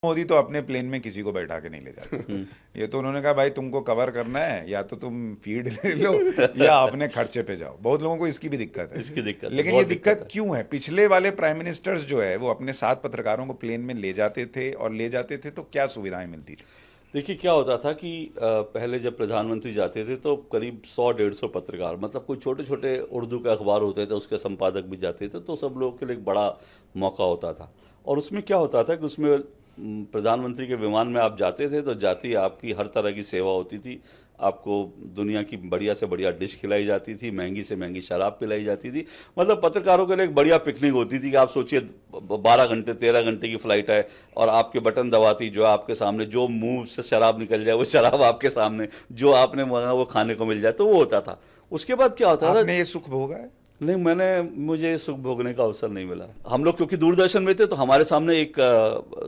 मोदी तो अपने प्लेन में किसी को बैठा के नहीं ले जाते। ये तो उन्होंने कहा भाई तुमको कवर करना है या तो तुम फीड ले लो या अपने खर्चे पे जाओ। बहुत लोगों को इसकी भी दिक्कत है। लेकिन ये दिक्कत क्यों है? पिछले वाले प्राइम मिनिस्टर्स जो है वो अपने 7 पत्रकारों को प्लेन में ले जाते थे, और ले जाते थे तो क्या सुविधाएं मिलती थी? देखिए क्या होता था कि पहले जब प्रधानमंत्री जाते थे तो करीब 100-150 पत्रकार, मतलब कोई छोटे छोटे उर्दू के अखबार होते थे उसके संपादक भी जाते थे, तो सब लोगों के लिए एक बड़ा मौका होता था। और उसमें क्या होता था कि उसमें प्रधानमंत्री के विमान में आप जाते थे तो जाती आपकी हर तरह की सेवा होती थी। आपको दुनिया की बढ़िया से बढ़िया डिश खिलाई जाती थी, महंगी से महंगी शराब पिलाई जाती थी। मतलब पत्रकारों के लिए एक बढ़िया पिकनिक होती थी कि आप सोचिए 12 घंटे 13 घंटे की फ्लाइट है और आपके बटन दबाती जो आपके सामने, जो मुंह से शराब निकल जाए वो शराब आपके सामने, जो आपने मांगा वो खाने को मिल जाए, तो वो होता था। उसके बाद क्या होता था? आपने ये सुख भोगा है? नहीं, मुझे सुख भोगने का अवसर नहीं मिला। हम लोग क्योंकि दूरदर्शन में थे तो हमारे सामने एक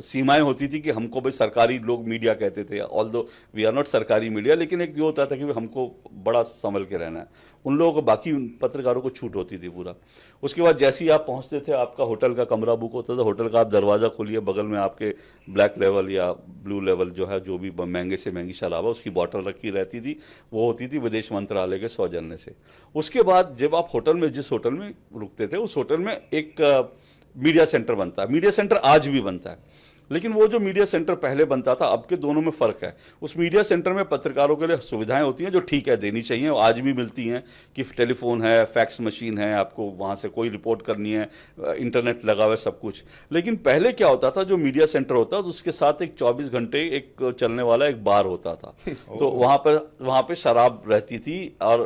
सीमाएं होती थी कि हमको भाई सरकारी लोग मीडिया कहते थे, ऑल्दो वी आर नॉट सरकारी मीडिया, लेकिन एक ये होता था कि हमको बड़ा संभल के रहना है। उन लोगों को, बाकी पत्रकारों को छूट होती थी पूरा। उसके बाद जैसे ही आप पहुंचते थे आपका होटल का कमरा बुक होता था। होटल का आप दरवाज़ा खोलिए, बगल में आपके ब्लैक लेवल या ब्लू लेवल जो है, जो भी महंगे से महंगी शराब है उसकी बॉटल रखी रहती थी। वो होती थी विदेश मंत्रालय के सौजन्य से। उसके बाद जब आप होटल में, जिस होटल में रुकते थे उस होटल में एक मीडिया सेंटर बनता है। मीडिया सेंटर आज भी बनता है, लेकिन वो जो मीडिया सेंटर पहले बनता था अब के दोनों में फ़र्क है। उस मीडिया सेंटर में पत्रकारों के लिए सुविधाएं होती हैं जो ठीक है देनी चाहिए, आज भी मिलती हैं कि टेलीफोन है, फैक्स मशीन है, आपको वहाँ से कोई रिपोर्ट करनी है, इंटरनेट लगा हुआ है, सब कुछ। लेकिन पहले क्या होता था, जो मीडिया सेंटर होता था उसके साथ एक 24 घंटे एक चलने वाला एक बार होता था। तो वहाँ पर शराब रहती थी और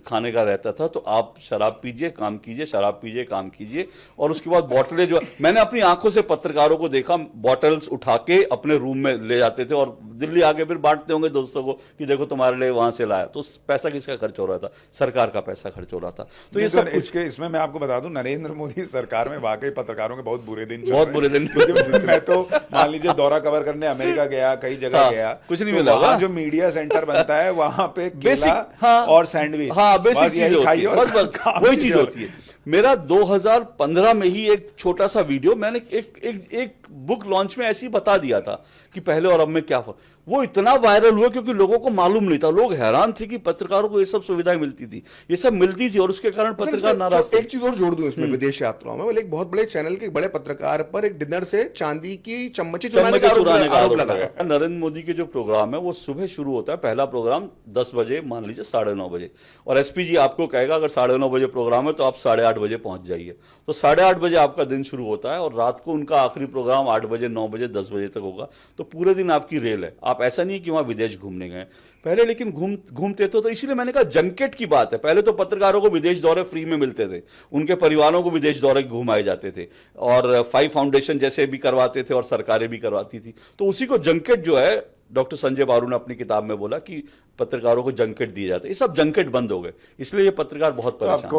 खाने का रहता था। तो आप शराब पीजिए काम कीजिए, शराब पीजिए काम कीजिए। और उसके बाद बॉटलें, जो मैंने अपनी आंखों से पत्रकारों को देखा, बॉटल्स उठा के अपने रूम में ले जाते थे और दिल्ली आके फिर बांटते होंगे दोस्तों को कि देखो तुम्हारे लिए वहां से लाया। तो पैसा किसका खर्च हो रहा था? सरकार का पैसा खर्च हो रहा था। तो ये सब इसमें मैं आपको बता दूं, नरेंद्र मोदी सरकार में वाकई पत्रकारों के बहुत बुरे दिन, बहुत बुरे दिन। मैं तो मान लीजिए दौरा कवर करने अमेरिका गया, कई जगह गया, कुछ नहीं मिला। वहां जो मीडिया सेंटर बनता है वहां पे केला और सैंडविच, बेसिक चीज होती है, वही चीज होती है। मेरा 2015 में ही एक छोटा सा वीडियो मैंने एक बुक लॉन्च में ऐसे ही बता दिया था कि पहले और अब में क्या फर्क। वो इतना वायरल हुआ क्योंकि लोगों को मालूम नहीं था। लोग हैरान थे कि पत्रकारों को ये सब सुविधाएं मिलती थी, ये सब मिलती थी, और उसके कारण पत्रकार नाराज थे। एक चीज और जोड़ दूं इसमें, विदेश यात्राओं में एक बहुत बड़े चैनल के बड़े पत्रकार पर एक डिनर से चांदी की चम्मच चुराने का आरोप लगा है। नरेंद्र मोदी के जो प्रोग्राम है वो सुबह शुरू होता है। पहला प्रोग्राम 10 बजे, मान लीजिए 9:30 बजे, और एसपी जी आपको कहेगा अगर 9:30 बजे प्रोग्राम है तो आप 8:30 बजे पहुंच जाइए। तो 8:30 बजे आपका दिन शुरू होता है और रात को उनका आखिरी प्रोग्राम 8 बजे, 9 बजे, 10 बजे तक होगा। तो पूरे दिन आपकी रेल है। आप ऐसा नहीं कि वहां विदेश घूमने गए पहले, लेकिन घूमते तो इसलिए मैंने कहा जंकेट की बात है। पहले तो पत्रकारों को विदेश दौरे फ्री में मिलते थे, उनके परिवारों को विदेश दौरे घुमाए जाते थे, और 5 फाउंडेशन जैसे भी करवाते थे और सरकारें भी करवाती थी। तो उसी को जंकेट जो है, डॉक्टर संजय बारू ने अपनी किताब में बोला कि पत्रकारों को जंकेट दिए जाते। ये सब जंकेट बंद हो गए, इसलिए ये पत्रकार बहुत परेशान।